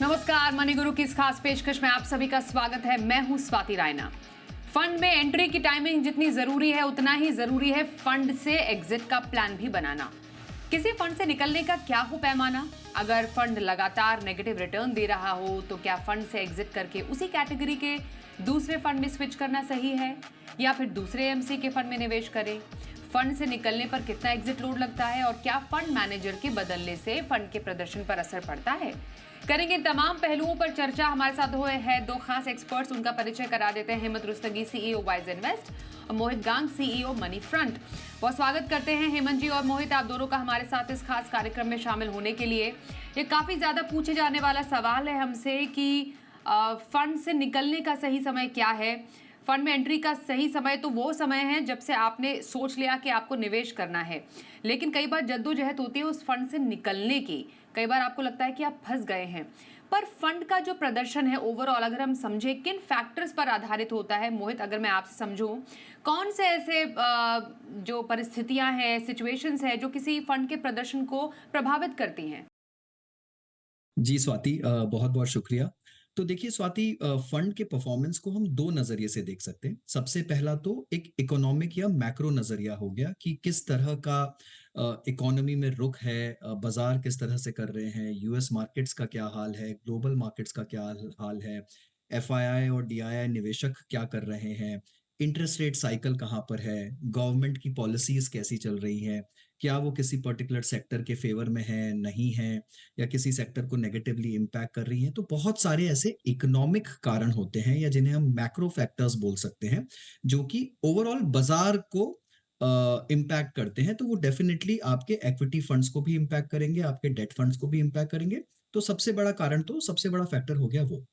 नमस्कार, मनी गुरु की इस खास पेशकश में आप सभी का स्वागत है। मैं हूं स्वाति रायना। फंड में एंट्री की टाइमिंग जितनी जरूरी है उतना ही जरूरी है फंड से एग्जिट का प्लान भी बनाना। किसी फंड से निकलने का क्या हो पैमाना? अगर फंड लगातार नेगेटिव रिटर्न दे रहा हो तो क्या फंड से एग्जिट करके उसी कैटेगरी के दूसरे फंड में स्विच करना सही है या फिर दूसरे एमसी के फंड में निवेश करें? फंड से निकलने पर कितना एग्जिट लोड लगता है और क्या फंड मैनेजर के बदलने से फंड के प्रदर्शन पर असर पड़ता है? करेंगे तमाम पहलुओं पर चर्चा। हमारे साथ हुए हैं दो खास एक्सपर्ट्स, उनका परिचय करा देते हैं। Hemant Rustagi, CEO wise invest, और मोहित गांग, सीईओ मनी फ्रंट। बहुत स्वागत करते हैं हेमंत जी और मोहित, आप दोनों का हमारे साथ इस खास कार्यक्रम में शामिल होने के लिए। ये काफी ज्यादा पूछे जाने वाला सवाल है हमसे कि फंड से निकलने का सही समय क्या है। फंड में एंट्री का सही समय तो वो समय है जब से आपने सोच लिया कि आपको निवेश करना है, लेकिन कई बार जद्दोजहद होती है उस फंड से निकलने की। कई बार आपको लगता है कि आप फंस गए हैं। पर फंड का जो प्रदर्शन है ओवरऑल अगर हम समझे किन फैक्टर्स पर आधारित होता है? मोहित, अगर मैं आपसे समझूं, कौन से ऐसे जो परिस्थितियां हैं, सिचुएशंस है जो किसी फंड के प्रदर्शन को प्रभावित करती हैं? जी स्वाति, बहुत बहुत शुक्रिया। तो देखिए स्वाति, फंड के परफॉर्मेंस को हम दो नजरिए से देख सकते हैं। सबसे पहला तो एक इकोनॉमिक या मैक्रो नजरिया हो गया कि किस तरह का इकोनॉमी में रुख है, बाजार किस तरह से कर रहे हैं, यूएस मार्केट्स का क्या हाल है, ग्लोबल मार्केट्स का क्या हाल है, एफआईआई और डीआईआई निवेशक क्या कर रहे हैं, इंटरेस्ट रेट साइकिल कहाँ पर है, गवर्नमेंट की पॉलिसीज कैसी चल रही हैं, क्या वो किसी पर्टिकुलर सेक्टर के फेवर में है, नहीं है, या किसी सेक्टर को नेगेटिवली इम्पैक्ट कर रही हैं। तो बहुत सारे ऐसे इकोनॉमिक कारण होते हैं या जिन्हें हम मैक्रो फैक्टर्स बोल सकते हैं, जो कि ओवरऑल बाजार को इम्पैक्ट करते हैं। तो वो डेफिनेटली आपके इक्विटी फंड्स को भी इम्पैक्ट करेंगे, आपके डेट फंड्स को भी इम्पैक्ट करेंगे। तो सबसे बड़ा कारण, तो सबसे बड़ा फैक्टर हो गया वो।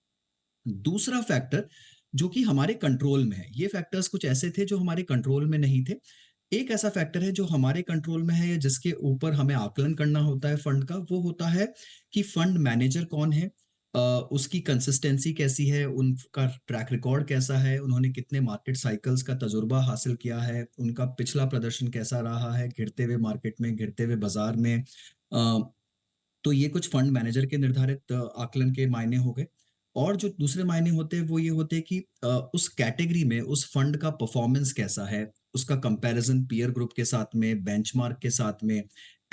दूसरा फैक्टर जो कि हमारे कंट्रोल में है, ये फैक्टर्स कुछ ऐसे थे जो हमारे कंट्रोल में नहीं थे। एक ऐसा फैक्टर है जो हमारे कंट्रोल में है या जिसके ऊपर हमें आकलन करना होता है फंड का, वो होता है कि फंड मैनेजर कौन है, उसकी कंसिस्टेंसी कैसी है, उनका ट्रैक रिकॉर्ड कैसा है, उन्होंने कितने मार्केट साइकिल्स का तजुर्बा हासिल किया है, उनका पिछला प्रदर्शन कैसा रहा है गिरते हुए मार्केट में, गिरते हुए बाजार में। तो ये कुछ फंड मैनेजर के निर्धारित आकलन के मायने हो गए। और जो दूसरे मायने होते हैं वो ये होते हैं कि उस कैटेगरी में उस फंड का परफॉर्मेंस कैसा है, उसका कंपैरिजन पीयर ग्रुप के साथ में, बेंचमार्क के साथ में,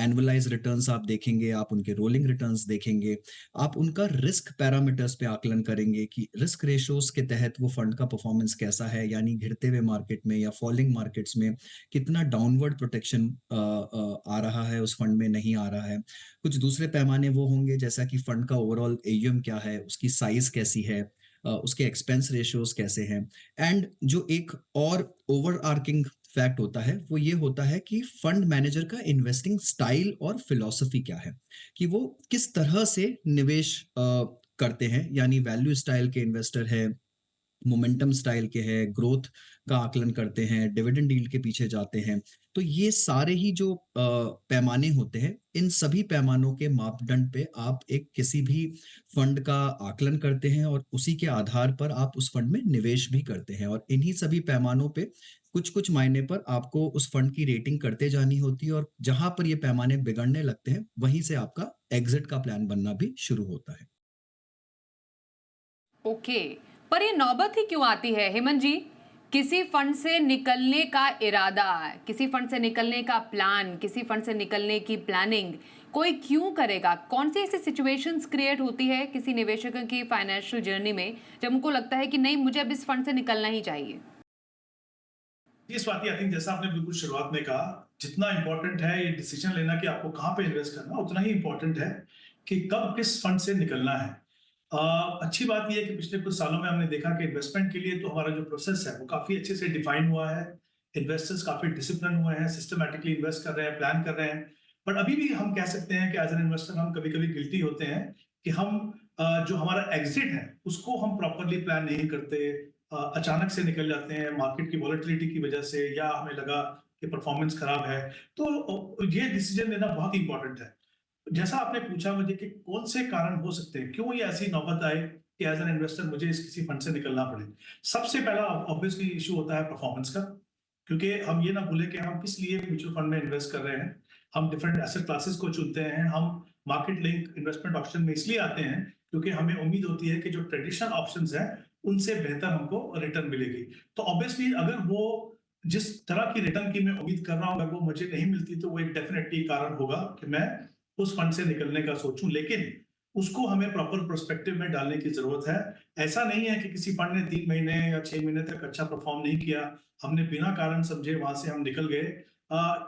एनुअलाइज रिटर्न्स आप देखेंगे, आप उनके रोलिंग रिटर्न्स देखेंगे, आप उनका रिस्क पैरामीटर्स पे आकलन करेंगे कि रिस्क रेशियोज के तहत वो फंड का परफॉर्मेंस कैसा है, यानी गिरते हुए मार्केट में या फॉलिंग मार्केट्स में कितना डाउनवर्ड प्रोटेक्शन आ रहा है उस फंड में, नहीं आ रहा है। कुछ दूसरे पैमाने वो होंगे जैसा कि फंड का ओवरऑल एयूएम क्या है, उसकी साइज कैसी है, उसके एक्सपेंस रेशियोज कैसे हैं। एंड जो एक और ओवर आर्किंग फैक्ट होता है वो ये होता है कि फंड मैनेजर का इन्वेस्टिंग स्टाइल और फिलॉसफी क्या है, कि वो किस तरह से निवेश करते हैं, यानी वैल्यू स्टाइल के इन्वेस्टर है, मोमेंटम स्टाइल के हैं, ग्रोथ का आकलन करते हैं, डिविडेंड यील्ड के पीछे जाते हैं। तो ये सारे ही जो पैमाने होते हैं, इन सभी पैमानों के मापदंड पे आप एक किसी भी फंड का आकलन करते हैं और उसी के आधार पर आप उस फंड में निवेश भी करते हैं। और इन्हीं सभी पैमानों पे कुछ-कुछ मायने पर आपको उस फंड की रेटिंग करते जानी होती है, और जहां पर ये पैमाने बिगड़ने लगते हैं, वहीं से आपका एग्जिट का प्लान बनना भी शुरू होता है। ओके, पर ये नौबत ही क्यों आती है हेमंत जी? किसी फंड से निकलने का इरादा, किसी फंड से निकलने का प्लान, किसी फंड से निकलने की प्लानिंग कोई क्यों करेगा? कौन सी ऐसी सिचुएशंस क्रिएट होती है किसी निवेशकों की फाइनेंशियल जर्नी में जब उनको लगता है कि नहीं, मुझे अब इस फंड से निकलना ही चाहिए? ये स्वाति, आई थिंक जैसा आपने बिल्कुल शुरुआत में कहा, जितना इंपॉर्टेंट है ये डिसीजन लेना कि आपको कहाँ पे इन्वेस्ट करना, उतना ही इंपॉर्टेंट है कि कब किस फंड से निकलना है। अच्छी बात ये है कि पिछले कुछ सालों में हमने देखा कि इन्वेस्टमेंट के लिए तो हमारा जो प्रोसेस है वो काफी अच्छे से डिफाइन हुआ है। इन्वेस्टर्स काफी डिसिप्लिन हुए हैं, सिस्टमैटिकली इन्वेस्ट कर रहे हैं, प्लान कर रहे हैं। बट अभी भी हम कह सकते हैं कि एज एन इन्वेस्टर हम कभी कभी गिल्टी होते हैं कि हम जो हमारा एग्जिट है उसको हम प्रॉपरली प्लान नहीं करते। अचानक से निकल जाते हैं मार्केट की वॉलेटिलिटी की वजह से, या हमें लगा कि परफॉर्मेंस खराब है। तो ये डिसीजन लेना बहुत इंपॉर्टेंट है। जैसा आपने पूछा मुझे कि कौन से कारण हो सकते हैं, क्यों ये ऐसी नौबत आए कि एज एन इन्वेस्टर मुझे इस किसी फंड से निकलना पड़े। सबसे पहला ऑब्वियसली इशू होता है परफॉर्मेंस का, क्योंकि हम ये ना भूलें कि हम किस लिए म्यूचुअल फंड में इन्वेस्ट कर रहे हैं। हम डिफरेंट एसेट क्लासेस को चुनते हैं, हम मार्केट लिंक इन्वेस्टमेंट ऑप्शन में इसलिए आते हैं क्योंकि हमें उम्मीद होती है कि जो ट्रेडिशनल ऑप्शंस हैं उनसे बेहतर हमको रिटर्न मिलेगी। तो ऑब्वियसली अगर वो जिस तरह की रिटर्न की मैं उम्मीद कर रहा हूँ अगर वो मुझे नहीं मिलती तो वो एक डेफिनेटली कारण होगा कि मैं उस फंड से निकलने का सोचूं, लेकिन उसको हमें प्रॉपर पर्सपेक्टिव में डालने की जरूरत है। ऐसा नहीं है कि किसी फंड ने 3 महीने या 6 महीने तक अच्छा परफॉर्म नहीं किया, हमने बिना कारण समझे वहां से हम निकल गए।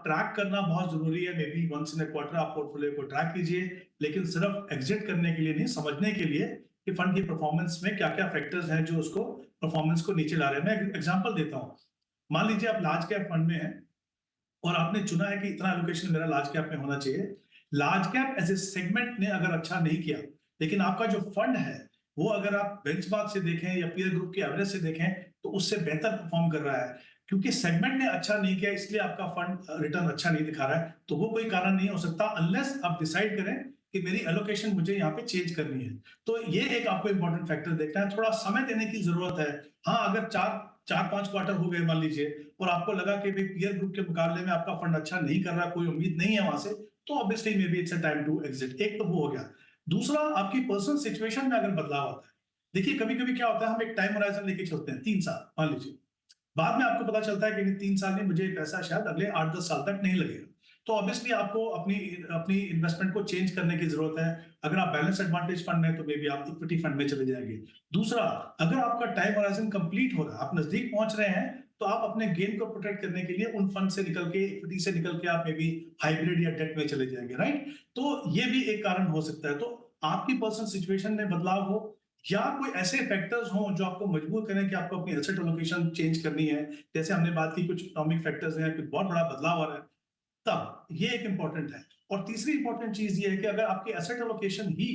ट्रैक करना बहुत जरूरी है। Maybe once in a quarter आप पोर्टफोलियो को ट्रैक कीजिए, लेकिन सिर्फ एग्जिट करने के लिए नहीं, समझने के लिए कि फंड की परफॉर्मेंस में क्या क्या फैक्टर्स हैं जो उसको परफॉर्मेंस को नीचे ला रहे हैं। मैं एग्जांपल देता हूँ। मान लीजिए आप लार्ज कैप फंड में हैं और आपने चुना है कि इतना एलोकेशन मेरा लार्ज कैप में होना चाहिए। Large cap as a segment ने अगर अच्छा नहीं किया, लेकिन आपका जो फंड है वो अगर आप बेंचमार्क से देखें या पीयर ग्रुप के एवरेज से देखें तो उससे बेहतर परफॉर्म कर रहा है। क्योंकि सेगमेंट ने अच्छा नहीं किया इसलिए आपका फंड रिटर्न अच्छा नहीं दिखा रहा है, तो वो कोई कारण नहीं हो सकता अनलेस आप डिसाइड करें कि मेरी एलोकेशन मुझे यहाँ पे चेंज करनी है। तो ये एक आपको इंपॉर्टेंट फैक्टर देखना है, थोड़ा समय देने की जरूरत है। हाँ, अगर 4-5 क्वार्टर हो गए मान लीजिए और आपको लगा कि भाई पीयर ग्रुप के मुकाबले में आपका फंड अच्छा नहीं कर रहा, कोई उम्मीद नहीं है वहां से, तो obviously maybe it's a time to exit. एक तो वो हो गया। दूसरा, आपकी पर्सनल सिचुएशन में अगर बदलाव आता है। देखिए कभी कभी क्या होता है, हम एक टाइम होराइजन लेके चलते हैं 3 साल मान लीजिए, बाद में आपको पता चलता है कि 3 साल में मुझे पैसा शायद अगले 8-10 साल तक नहीं लगेगा। तो ऑब्वियसली आपको अपनी अपनी इन्वेस्टमेंट को चेंज करने की जरूरत है। अगर आप बैलेंस एडवांटेज फंड में तो मे बी आप इक्विटी फंड में चले जाएंगे। दूसरा, अगर आपका टाइम होराइजन कंप्लीट हो रहा है, आप नजदीक पहुंच रहे हैं, तो आप अपने गेन को प्रोटेक्ट करने के लिए उन फंड से निकल के, इक्विटी से निकल के आप मे बी हाइब्रिड या डेट में चले जाएंगे, राइट? तो ये भी एक कारण हो सकता है। तो आपकी पर्सनल सिचुएशन में बदलाव हो या कोई ऐसे फैक्टर्स हों जो आपको मजबूर करें कि आपको अपनी एसेट एलोकेशन चेंज करनी है, जैसे हमने बात की कुछ इकोनॉमिक फैक्टर्स हैं, कुछ बहुत बड़ा बदलाव आ रहा है, तब ये एक इंपॉर्टेंट है। और तीसरी इंपॉर्टेंट चीज ये है कि अगर आपकी एसेट एलोकेशन ही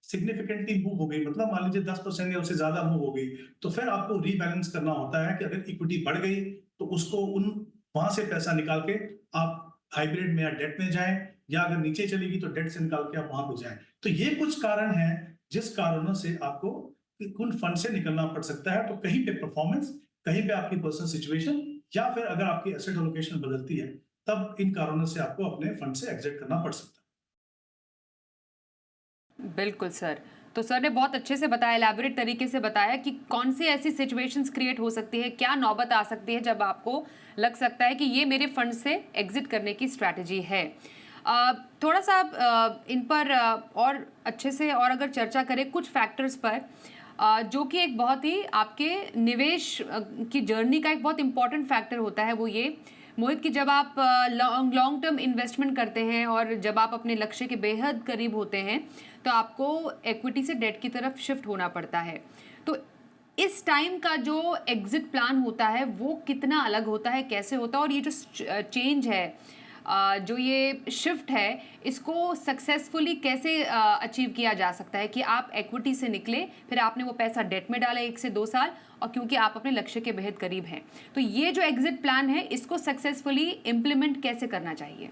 सिग्निफिकेंटली मूव हो गई, मतलब मान लीजिए 10% या उससे ज्यादा मूव हो गई, तो फिर आपको रीबैलेंस करना होता है कि अगर इक्विटी बढ़ गई तो उसको उन वहां से पैसा निकाल के आप हाइब्रिड में या डेट में जाएं, या अगर नीचे चलेगी तो डेट से निकाल के आप वहां पे जाएं। तो ये कुछ कारण हैं जिस कारणों से आपको उन फंड से निकलना पड़ सकता है। तो कहीं पे परफॉर्मेंस, कहीं पे आपकी पर्सनल सिचुएशन, या फिर अगर आपकी एसेट एलोकेशन बदलती है, तब इन कारणों से आपको अपने फंड से एग्जिट करना पड़ सकता है। बिल्कुल सर। तो सर ने बहुत अच्छे से बताया, एलैबोरेट तरीके से बताया कि कौन सी ऐसी सिचुएशंस क्रिएट हो सकती है, क्या नौबत आ सकती है जब आपको लग सकता है कि ये मेरे फंड से एग्जिट करने की स्ट्रैटेजी है। थोड़ा सा आप इन पर और अच्छे से और अगर चर्चा करें कुछ फैक्टर्स पर, जो कि एक बहुत ही आपके निवेश की जर्नी का एक बहुत इंपॉर्टेंट फैक्टर होता है, वो ये मोहित कि जब आप लॉन्ग टर्म इन्वेस्टमेंट करते हैं और जब आप अपने लक्ष्य के बेहद करीब होते हैं तो आपको एक्विटी से डेट की तरफ शिफ्ट होना पड़ता है। तो इस टाइम का जो एग्जिट प्लान होता है वो कितना अलग होता है, कैसे होता है, और ये जो चेंज है, जो ये शिफ्ट है, इसको सक्सेसफुली कैसे अचीव किया जा सकता है कि आप एक्विटी से निकले, फिर आपने वो पैसा डेट में डाला 1 से 2 साल, और क्योंकि आप अपने लक्ष्य के बेहद करीब हैं, तो ये जो एग्जिट प्लान है इसको सक्सेसफुली इम्प्लीमेंट कैसे करना चाहिए?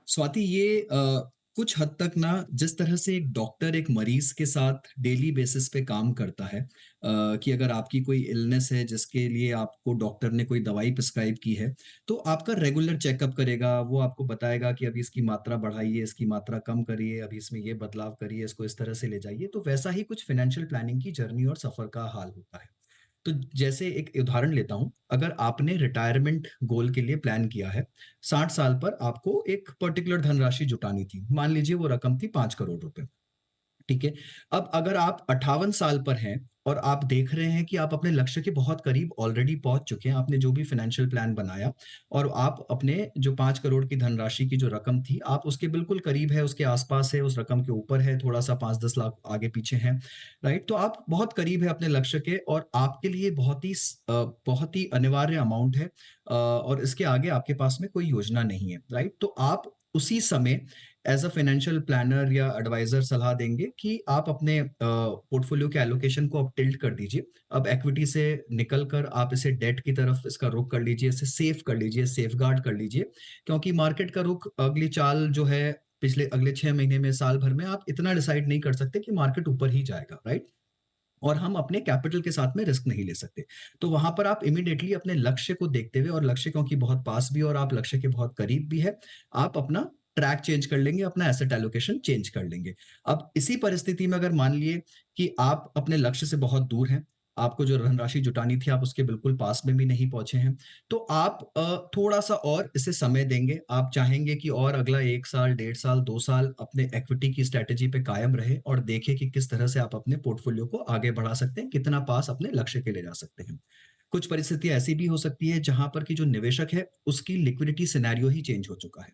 स्वाति, ये कुछ हद तक ना, जिस तरह से एक डॉक्टर एक मरीज के साथ डेली बेसिस पे काम करता है, कि अगर आपकी कोई इलनेस है जिसके लिए आपको डॉक्टर ने कोई दवाई प्रिस्क्राइब की है, तो आपका रेगुलर चेकअप करेगा, वो आपको बताएगा कि अभी इसकी मात्रा बढ़ाइए, इसकी मात्रा कम करिए, अभी इसमें ये बदलाव करिए, इसको इस तरह से ले जाइए। तो वैसा ही कुछ फाइनेंशियल प्लानिंग की जर्नी और सफर का हाल होता है। तो जैसे एक उदाहरण लेता हूँ, अगर आपने रिटायरमेंट गोल के लिए प्लान किया है, 60 साल पर आपको एक पर्टिकुलर धनराशि जुटानी थी, मान लीजिए वो रकम थी 5 करोड़ रुपए। ठीक है। अब अगर आप 58 साल पर हैं और आप देख रहे हैं कि आप अपने लक्ष्य के बहुत करीब ऑलरेडी पहुंच चुके हैं, आपने जो भी फाइनेंशियल प्लान बनाया, और आप अपने जो 5 करोड़ की धनराशि की जो रकम थी, आप उसके बिल्कुल करीब है, उसके आसपास है, उस रकम के ऊपर है, थोड़ा सा 5-10 लाख आगे पीछे हैं, राइट? तो आप बहुत करीब है अपने लक्ष्य के, और आपके लिए बहुत ही अनिवार्य अमाउंट है, और इसके आगे आपके पास में कोई योजना नहीं है, राइट? तो आप उसी समय एज अ फाइनेंशियल प्लानर या एडवाइजर सलाह देंगे कि आप अपने पोर्टफोलियो के एलोकेशन को अब टिल्ट कर दीजिए। अब इक्विटी से निकल कर आप इसे डेट की तरफ इसका रुख कर लीजिए, इसे सेफ कर लीजिए, सेफगार्ड कर लीजिए, क्योंकि मार्केट का रुख, अगली चाल जो है, अगले 6 महीने में, साल भर में आप इतना डिसाइड नहीं कर सकते कि मार्केट ऊपर ही जाएगा, राइट? और हम अपने कैपिटल के साथ में रिस्क नहीं ले सकते। तो वहां पर आप इमीडिएटली अपने लक्ष्य को देखते हुए, और लक्ष्य क्योंकि बहुत पास भी और आप लक्ष्य के बहुत करीब भी है, आप अपना ट्रैक चेंज कर लेंगे, अपना एसेट एलोकेशन चेंज कर लेंगे। अब इसी परिस्थिति में अगर मान लिए कि आप अपने लक्ष्य से बहुत दूर हैं, आपको जो धनराशि जुटानी थी, आप उसके बिल्कुल पास में भी नहीं पहुँचे हैं, तो आप थोड़ा-सा और इसे समय देंगे। आप चाहेंगे कि और अगला 1 साल, 1.5 साल, 2 साल अपने इक्विटी की स्ट्रैटेजी पे कायम रहे और देखें कि किस तरह से आप अपने पोर्टफोलियो को आगे बढ़ा सकते हैं, कितना पास अपने लक्ष्य के ले जा सकते हैं। कुछ परिस्थितियाँ ऐसी भी हो सकती है जहाँ पर कि जो निवेशक है, उसकी लिक्विडिटी सिनेरियो ही चेंज हो चुका है।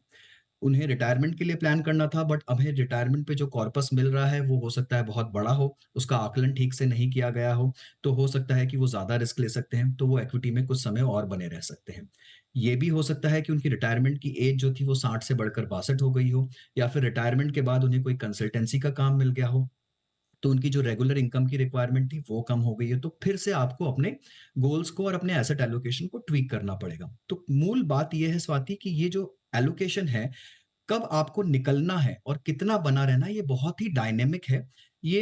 उन्हें रिटायरमेंट के लिए प्लान करना था, बट उन्हें रिटायरमेंट पे जो कॉर्पस मिल रहा है वो हो सकता है बहुत बड़ा हो, उसका आकलन ठीक से नहीं किया गया हो, तो हो सकता है कि वो ज़्यादा रिस्क ले सकते हैं, तो वो इक्विटी में कुछ समय और बने रह सकते हैं। ये भी हो सकता है कि उनकी रिटायरमेंट की एज जो थी वो 60 से बढ़कर 62 हो गई हो, या फिर रिटायरमेंट के बाद उन्हें कोई कंसल्टेंसी का काम मिल गया हो, तो उनकी जो रेगुलर इनकम की रिक्वायरमेंट थी वो कम हो गई है, तो फिर से आपको अपने गोल्स को और अपने एसेट एलोकेशन को ट्वीक करना पड़ेगा। तो मूल बात ये है स्वाति कि ये जो एलोकेशन है, कब आपको निकलना है और कितना बना रहना है, ये बहुत ही डायनेमिक है। ये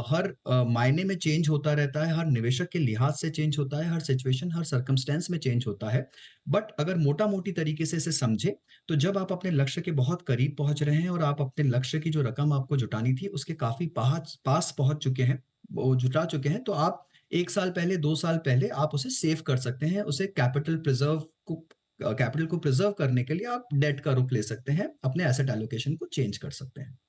हर मायने में चेंज होता रहता है, हर निवेशक के लिहाज से चेंज होता है, हर सिचुएशन, हर सर्कमस्टेंस में चेंज होता है। बट अगर मोटा-मोटी तरीके से इसे समझें, तो जब आप अपने लक्ष्य के बहुत करीब पहुँच रहे हैं और आप अपने लक्ष्य की जो रकम आपको जुटानी थी, उसके काफ़ी पास पहुँच चुके हैं, वो जुटा चुके हैं, तो आप 1 साल पहले, 2 साल पहले आप उसे सेव कर सकते हैं। उसे कैपिटल को प्रिज़र्व करने के लिए आप डेट का रुख ले सकते हैं, अपने एसेट एलोकेशन को चेंज कर सकते हैं।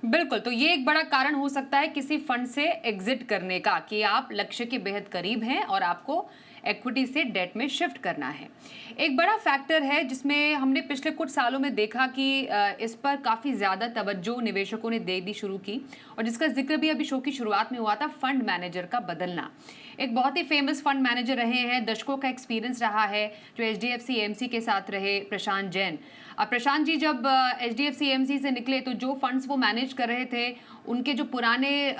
बिल्कुल, तो ये एक बड़ा कारण हो सकता है किसी फंड से एग्जिट करने का कि आप लक्ष्य के बेहद करीब हैं और आपको इक्विटी से डेट में शिफ्ट करना है। एक बड़ा फैक्टर है जिसमें हमने पिछले कुछ सालों में देखा कि इस पर काफ़ी ज़्यादा तवज्जो निवेशकों ने देनी शुरू की और जिसका जिक्र भी अभी शो की शुरुआत में हुआ था, फंड मैनेजर का बदलना। एक बहुत ही फेमस फंड मैनेजर रहे हैं, दशकों का एक्सपीरियंस रहा है, जो एचडीएफसी एएमसी के साथ रहे, प्रशांत जैन। अब प्रशांत जी जब एचडीएफसी एएमसी से निकले तो जो फंड्स वो मैनेज कर रहे थे, उनके जो पुराने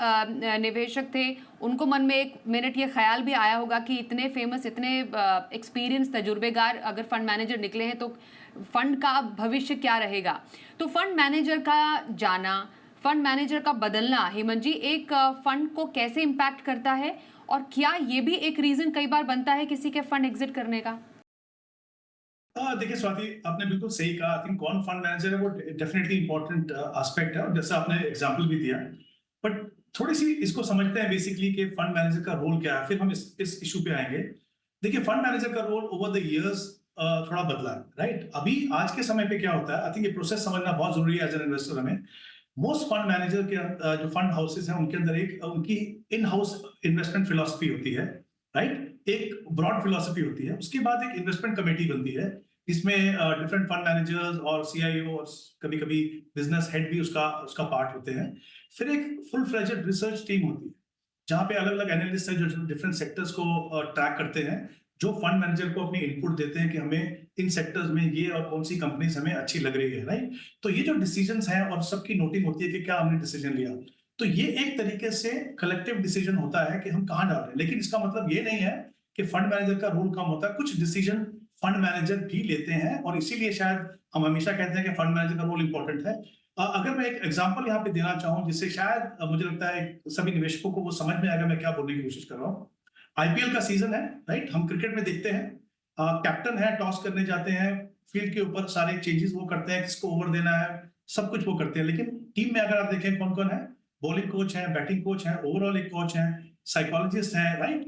निवेशक थे, उनको मन में एक मिनट ये ख्याल भी आया होगा कि इतने फेमस, इतने एक्सपीरियंस, तजुर्बेगार अगर फंड मैनेजर निकले हैं तो फंड का भविष्य क्या रहेगा। तो फंड मैनेजर का जाना, फंड मैनेजर का बदलना, हेमंत जी, एक फंड को कैसे इम्पैक्ट करता है और क्या ये भी एक रीजन कई बार बनता है किसी के फंड एग्जिट करने का? देखिए स्वाति, आपने बिल्कुल सही कहा। आई थिंक कौन फंड मैनेजर है वो डेफिनेटली इंपॉर्टेंट एस्पेक्ट है, और जैसा आपने एग्जांपल भी दिया। बट थोड़ी सी इसको समझते हैं बेसिकली कि फंड मैनेजर का रोल क्या है, फिर हम इस इशू पे आएंगे। देखिए, फंड मैनेजर का रोल ओवर द इयर्स थोड़ा बदला है, राइट। अभी आज के समय पे क्या होता है, आई थिंक ये प्रोसेस समझना बहुत जरूरी है एज एन इन्वेस्टर हमें। मोस्ट फंड मैनेजर के जो फंड हाउसेस हैं उनके अंदर एक उनकी इन हाउस इन्वेस्टमेंट फिलॉसफी होती है, राइट। एक ब्रॉड फिलॉसफी होती है, उसके बाद एक इन्वेस्टमेंट कमेटी बनती है जिसमें डिफरेंट फंड मैनेजर्स और सीआईओ और कभी कभी बिजनेस हेड भी उसका उसका पार्ट होते हैं। फिर एक फुल फ्लेजेड रिसर्च टीम होती है जहाँ पे अलग अलग एनालिस्ट हैं जो डिफरेंट सेक्टर्स को ट्रैक करते हैं, जो फंड मैनेजर को अपनी इनपुट देते हैं कि हमें इन सेक्टर्स में ये और कौन सी कंपनीज हमें अच्छी लग रही है, राइट। तो ये जो डिसीजंस हैं और सबकी नोटिंग होती है कि क्या हमने डिसीजन लिया, तो ये एक तरीके से कलेक्टिव डिसीजन होता है कि हम कहाँ जा रहे हैं। लेकिन इसका मतलब ये नहीं है कि फंड मैनेजर का रोल कम होता है। कुछ डिसीजन फंड मैनेजर भी लेते हैं और इसीलिए शायद हम हमेशा कहते हैं कि फंड मैनेजर का रोल इंपॉर्टेंट है। अगर मैं एक एग्जांपल यहाँ पे देना चाहूँ जिससे शायद मुझे लगता है सभी निवेशकों को वो समझ में आएगा मैं क्या बोलने की कोशिश कर रहा हूँ। आईपीएल का सीजन है, राइट। हम क्रिकेट में देखते हैं, कैप्टन है, टॉस करने जाते हैं, फील्ड के ऊपर सारे चेंजेस वो करते हैं, किसको ओवर देना है, सब कुछ वो करते हैं। लेकिन टीम में अगर आप देखें कौन कौन है, बॉलिंग कोच है, बैटिंग कोच है, ओवरऑल एक कोच है, साइकोलॉजिस्ट है, राइट।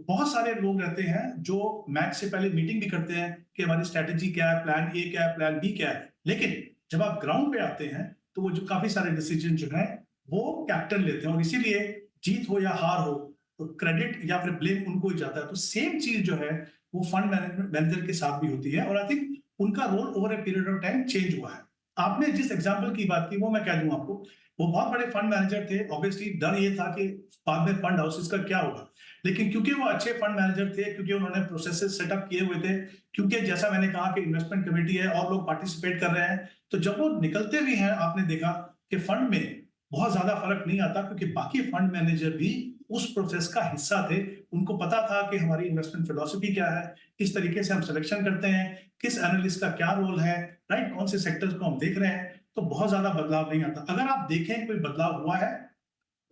बहुत सारे लोग रहते हैं जो मैच से पहले मीटिंग भी करते हैं कि हमारी स्ट्रेटेजी क्या है, प्लान ए क्या है, प्लान बी क्या है। लेकिन जब आप ग्राउंड पे आते हैं तो वो जो काफी सारे डिसीजन जो है वो कैप्टन लेते हैं, और इसीलिए जीत हो या हार हो तो क्रेडिट या फिर ब्लेम उनको ही जाता है। तो सेम चीज जो है वो फंड मैनेजर के साथ भी होती है, और आई थिंक उनका roll over a period of time change हुआ है। आपने जिस एग्जाम्पल की बात की वो मैं कह दूं आपको, वो बहुत बड़े फंड मैनेजर थे। ऑब्वियसली डर ये था कि बाद में फंड हाउसेस का क्या होगा, लेकिन क्योंकि वो अच्छे फंड मैनेजर थे, क्योंकि उन्होंने प्रोसेसेस सेटअप किए हुए थे, क्योंकि जैसा मैंने कहा कि इन्वेस्टमेंट कमेटी है और लोग पार्टिसिपेट कर रहे हैं, तो जब वो निकलते भी हैं आपने देखा कि फंड में बहुत ज्यादा फर्क नहीं आता, क्योंकि बाकी फंड मैनेजर भी उस प्रोसेस का हिस्सा थे। उनको पता था कि हमारी इन्वेस्टमेंट फिलॉसफी क्या है, किस तरीके से हम सिलेक्शन करते हैं, किस एनालिस्ट का क्या रोल है, राइट, कौन से सेक्टर्स को हम देख रहे हैं। तो बहुत ज्यादा बदलाव नहीं आता। अगर आप देखें कोई बदलाव हुआ है,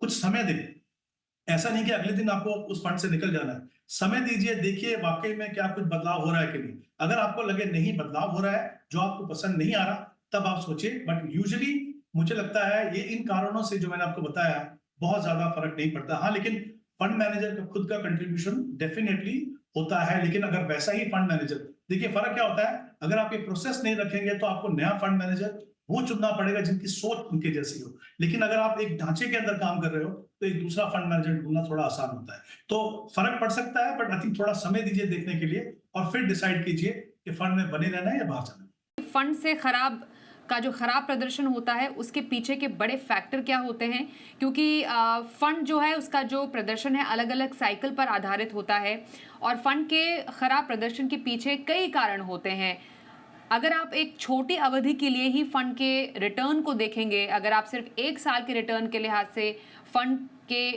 कुछ समय दें, ऐसा नहीं कि अगले दिन आपको उस फंड से निकल जाना है। समय दीजिए, देखिए वाकई में क्या कुछ बदलाव हो रहा है कि नहीं। अगर आपको लगे नहीं बदलाव हो रहा है, जो आपको पसंद नहीं आ रहा, तब आप सोचिए। बट यूजुअली मुझे लगता है ये इन कारणों से जो मैंने आपको बताया, बहुत ज्यादा फर्क नहीं पड़ता। हाँ, लेकिन फंड मैनेजर का खुद का कंट्रीब्यूशन डेफिनेटली होता है। लेकिन अगर वैसा ही फंड मैनेजर, देखिए फर्क क्या होता है, अगर आप ये प्रोसेस नहीं रखेंगे तो आपको नया फंड मैनेजर वो चुनना पड़ेगा जिनकी सोच उनके जैसी हो। लेकिन अगर आप एक ढांचे के अंदर काम कर रहे हो तो एक दूसरा फंड मैनेजर ढूंढना थोड़ा आसान होता है। तो फर्क पड़ सकता है, बट आई थिंक थोड़ा समय दीजिए देखने के लिए और फिर डिसाइड कीजिए कि फंड में बने रहना है या बाहर जाना है। फंड से खराब का जो खराब प्रदर्शन होता है उसके पीछे के बड़े फैक्टर क्या होते हैं, क्योंकि फंड जो है उसका जो प्रदर्शन है अलग अलग साइकिल पर आधारित होता है और फंड के खराब प्रदर्शन के पीछे कई कारण होते हैं। अगर आप एक छोटी अवधि के लिए ही फंड के रिटर्न को देखेंगे, अगर आप सिर्फ 1 साल के रिटर्न के लिहाज से फंड के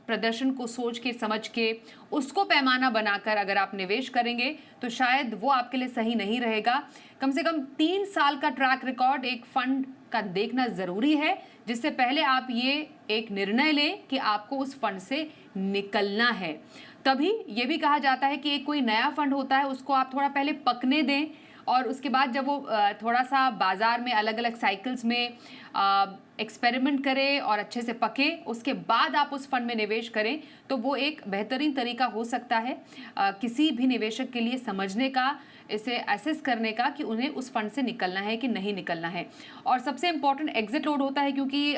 प्रदर्शन को सोच के समझ के उसको पैमाना बनाकर अगर आप निवेश करेंगे तो शायद वो आपके लिए सही नहीं रहेगा। कम से कम 3 साल का ट्रैक रिकॉर्ड एक फंड का देखना ज़रूरी है, जिससे पहले आप ये एक निर्णय लें कि आपको उस फंड से निकलना है। तभी ये भी कहा जाता है कि एक कोई नया फंड होता है उसको आप थोड़ा पहले पकने दें और उसके बाद जब वो थोड़ा सा बाजार में अलग अलग साइकिल्स में एक्सपेरिमेंट करें और अच्छे से पके, उसके बाद आप उस फंड में निवेश करें तो वो एक बेहतरीन तरीका हो सकता है किसी भी निवेशक के लिए समझने का, इसे एसेस करने का कि उन्हें उस फंड से निकलना है कि नहीं निकलना है। और सबसे इम्पोर्टेंट एग्जिट लोड होता है, क्योंकि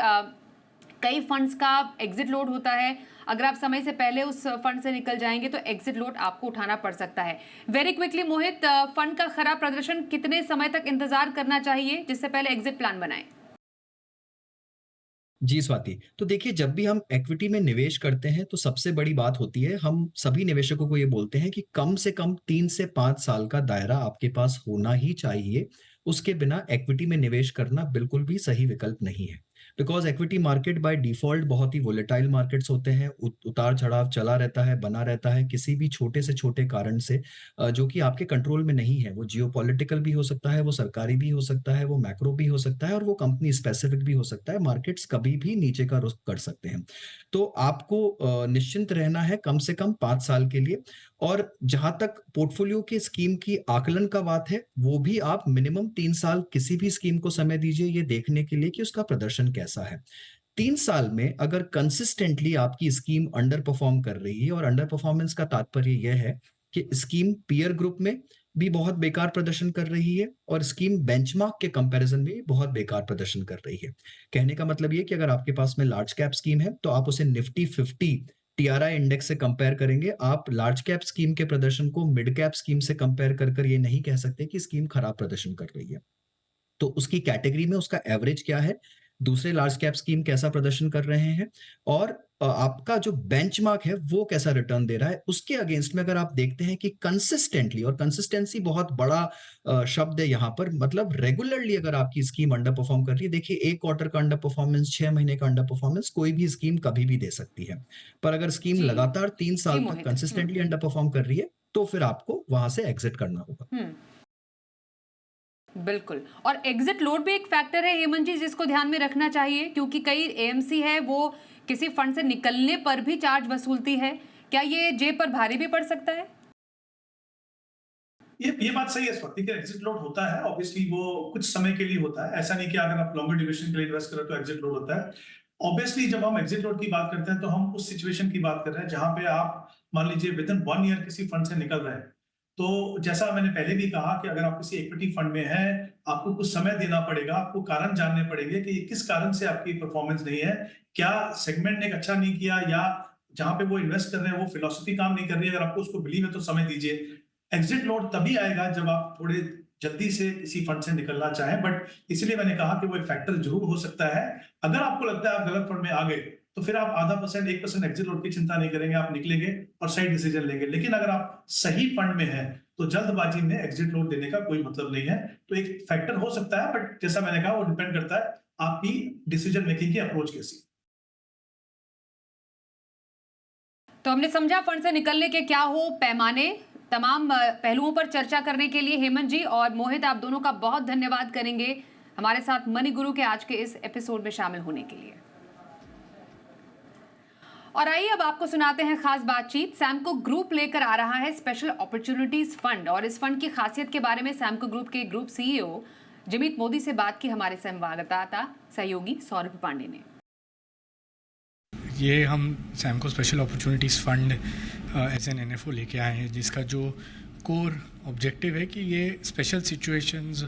कई फंड्स का एग्जिट लोड होता है। अगर आप समय से पहले उस फंड से निकल जाएंगे तो एग्जिट लोड आपको उठाना पड़ सकता है। वेरी क्विकली मोहित, फंड का खराब प्रदर्शन कितने समय तक इंतजार करना चाहिए जिससे पहले एग्जिट प्लान बनाएं? जी स्वाति, तो देखिए जब भी हम इक्विटी में निवेश करते हैं तो सबसे बड़ी बात होती है, हम सभी निवेशकों को ये बोलते हैं कि कम से कम 3 से 5 साल का दायरा आपके पास होना ही चाहिए। उसके बिना इक्विटी में निवेश करना बिल्कुल भी सही विकल्प नहीं है। Because equity market by default बहुत ही वोलेटाइल मार्केट्स होते हैं, उतार-चढ़ाव चला रहता है, बना रहता है किसी भी छोटे से छोटे कारण से जो कि आपके कंट्रोल में नहीं है। वो जियोपॉलिटिकल भी हो सकता है, वो सरकारी भी हो सकता है, वो मैक्रो भी हो सकता है और वो कंपनी स्पेसिफिक भी हो सकता है। मार्केट्स कभी भी नीचे का रुख कर सकते हैं। तो आपको निश्चिंत रहना है कम से कम 5 साल के लिए। और जहाँ तक पोर्टफोलियो के स्कीम की आकलन का बात है, वो भी आप मिनिमम 3 साल किसी भी स्कीम को समय दीजिए ये देखने के लिए कि उसका प्रदर्शन कैसा है। 3 साल में अगर कंसिस्टेंटली आपकी स्कीम अंडर परफॉर्म कर रही है, और अंडर परफॉर्मेंस का तात्पर्य यह है कि स्कीम पीयर ग्रुप में भी बहुत बेकार प्रदर्शन कर रही है और स्कीम बेंचमार्क के कंपैरिजन में भी बहुत बेकार प्रदर्शन कर रही है। कहने का मतलब ये कि अगर आपके पास में लार्ज कैप स्कीम है तो आप उसे निफ्टी 50 टीआरआई इंडेक्स से कंपेयर करेंगे। आप लार्ज कैप स्कीम के प्रदर्शन को मिड कैप स्कीम से कंपेयर कर ये नहीं कह सकते कि स्कीम खराब प्रदर्शन कर रही है। तो उसकी कैटेगरी में उसका एवरेज क्या है, दूसरे लार्ज कैप स्कीम कैसा प्रदर्शन कर रहे हैं और आपका जो बेंचमार्क है वो कैसा रिटर्न दे रहा है, उसके अगेंस्ट में अगर आप देखते हैं कि कंसिस्टेंटली, और कंसिस्टेंसी बहुत बड़ा शब्द है यहाँ पर, मतलब रेगुलरली अगर आपकी स्कीम अंडर परफॉर्म कर रही है, देखिए 1 क्वार्टर का अंडर परफॉर्मेंस, 6 महीने का अंडर परफॉर्मेंस कोई भी स्कीम कभी भी दे सकती है। पर अगर स्कीम जी लगातार 3 जी साल तक मोहित। कंसिस्टेंटली अंडर परफॉर्म कर रही है तो फिर आपको वहां से एग्जिट करना होगा। बिल्कुल। और एग्जिट लोड भी एक फैक्टर है हेमंत जी जिसको ध्यान में रखना चाहिए, क्योंकि कई एएमसी है वो किसी फंड से निकलने पर भी चार्ज वसूलती है। क्या ये जेब पर भारी भी पड़ सकता है? ये बात सही है स्वाति कि एग्जिट लोड होता है। ऑब्वियसली वो कुछ समय के लिए होता है, ऐसा नहीं कि अगर आप लॉन्गर ड्यूरेशन के लिए इन्वेस्ट करें तो एग्जिट लोड होता है। ऑब्वियसली जब हम एग्जिट लोड की बात करते हैं तो हम उस सिचुएशन की बात कर रहे हैं जहां पे आप मान लीजिए विद इन 1 ईयर किसी फंड से निकल रहे हैं। तो जैसा मैंने पहले भी कहा कि अगर आप किसी इक्विटी फंड में हैं, आपको कुछ समय देना पड़ेगा, आपको कारण जानने पड़ेंगे कि किस कारण से आपकी परफॉर्मेंस नहीं है। क्या सेगमेंट ने अच्छा नहीं किया, या जहां पे वो इन्वेस्ट कर रहे हैं वो फिलॉसफी काम नहीं कर रही है। अगर आपको उसको बिलीव है तो समय दीजिए। एग्जिट लोड तभी आएगा जब आप थोड़े जल्दी से किसी फंड से निकलना चाहें। बट इसलिए मैंने कहा कि वो एक फैक्टर जरूर हो सकता है। अगर आपको लगता है आप गलत फंड में आ गए तो फिर आप आधा परसेंट 1% एग्जिट लोड की चिंता नहीं करेंगे, आप निकलेंगे और सही डिसीजन लेंगे। लेकिन अगर आप सही फंड में हैं तो जल्दबाजी में एग्जिट लोड देने का कोई मतलब नहीं है। तो एक फैक्टर हो सकता है, बट जैसा मैंने कहा वो डिपेंड करता है आपकी डिसीजन मेकिंग की अप्रोच कैसी। तो हमने समझा फंड से निकलने के क्या हो पैमाने। तमाम पहलुओं पर चर्चा करने के लिए हेमंत जी और मोहित, आप दोनों का बहुत धन्यवाद करेंगे हमारे साथ मनी गुरु के आज के इस एपिसोड में शामिल होने के लिए। और आइए अब आपको सुनाते हैं खास बातचीत। सैमको ग्रुप लेकर आ रहा है स्पेशल अपॉर्चुनिटीज फंड, और इस फंड की खासियत के बारे में सैमको ग्रुप के ग्रुप सीईओ जिमित मोदी से बात की हमारे संवाददाता सहयोगी सौरभ पांडे ने। ये हम Samco special opportunities fund as an NFO लेके आए हैं, जिसका जो कोर ऑब्जेक्टिव है कि ये स्पेशल सिचुएशंस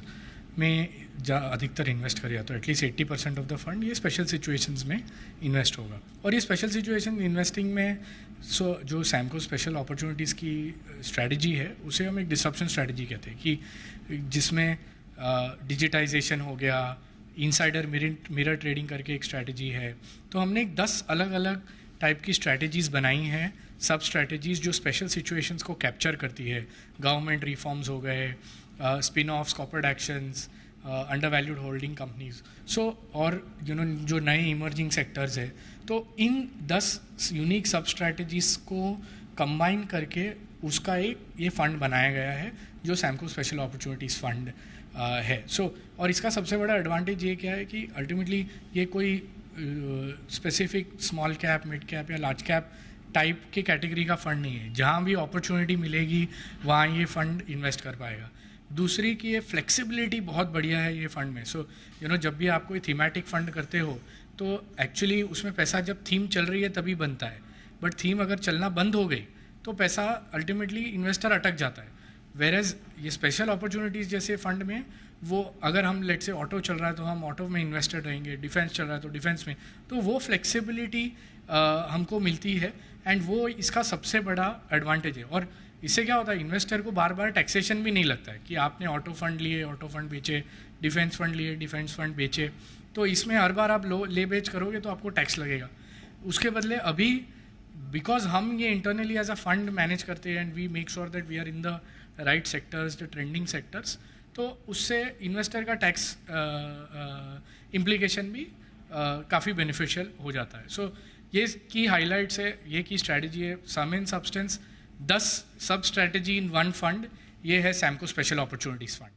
में अधिकतर इन्वेस्ट करे, तो एटलीस्ट 80% ऑफ द फंड ये स्पेशल सिचुएशंस में इन्वेस्ट होगा। और ये स्पेशल सिचुएशन इन्वेस्टिंग में जो सैमको स्पेशल अपॉर्चुनिटीज़ की स्ट्रैटेजी है उसे हम एक डिसरप्शन स्ट्रैटेजी कहते हैं, कि जिसमें डिजिटाइजेशन हो गया, इनसाइडर मिरर ट्रेडिंग करके एक स्ट्रैटेजी है। तो हमने 10 अलग अलग टाइप की स्ट्रैटेजीज़ बनाई हैं, सब स्ट्रैटेजीज़ जो स्पेशल सिचुएशंस को कैप्चर करती है। गवर्नमेंट रिफॉर्म्स हो गए, spin offs, corporate actions, under valued holding companies, और जो नए इमर्जिंग सेक्टर्स है। तो इन 10 यूनिक सब स्ट्रैटेजीज़ को कंबाइन करके उसका एक ये फंड बनाया गया है जो सैमको स्पेशल अपॉर्चुनिटीज़ फंड है। और इसका सबसे बड़ा एडवांटेज ये क्या है कि अल्टीमेटली ये कोई specific small cap, mid cap या लार्ज कैप टाइप की कैटेगरी का फ़ंड नहीं है। जहाँ भी अपॉर्चुनिटी मिलेगी वहाँ ये फ़ंड इन्वेस्ट कर पाएगा। दूसरी कि ये फ्लेक्सिबिलिटी बहुत बढ़िया है ये फ़ंड में। जब भी आप कोई थीमेटिक फ़ंड करते हो तो एक्चुअली उसमें पैसा जब थीम चल रही है तभी बनता है, बट थीम अगर चलना बंद हो गई तो पैसा अल्टीमेटली इन्वेस्टर अटक जाता है। वेरेज ये स्पेशल अपॉर्चुनिटीज़ जैसे फ़ंड में वो अगर हम लेट से ऑटो चल रहा है तो हम ऑटो में इन्वेस्टेड रहेंगे, डिफेंस चल रहा है तो डिफेंस में, तो वो फ्लेक्सिबिलिटी हमको मिलती है, एंड वो इसका सबसे बड़ा एडवांटेज है। और इससे क्या होता है, इन्वेस्टर को बार बार टैक्सेशन भी नहीं लगता है कि आपने ऑटो फंड लिए, ऑटो फंड बेचे, डिफेंस फंड लिए, डिफेंस फंड बेचे, तो इसमें हर बार आप ले बेच करोगे तो आपको टैक्स लगेगा। उसके बदले अभी बिकॉज हम ये internally as a fund manage करते हैं and we make sure that we are in the right sectors, the trending sectors, तो उससे इन्वेस्टर का टैक्स इम्प्लीकेशन भी काफ़ी बेनिफिशियल हो जाता है। ये की हाइलाइट्स है, ये की स्ट्रैटेजी है। सम इन सब्सटेंस 10 सब स्ट्रैटेजी इन वन फंड, ये है सैमको स्पेशल अपॉर्चुनिटीज़ फंड।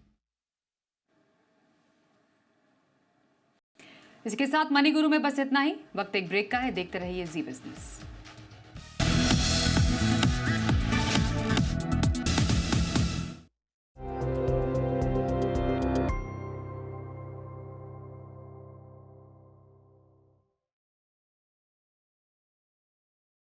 इसके साथ मनी गुरु में बस इतना ही। वक्त एक ब्रेक का है, देखते रहिए जी बिजनेस।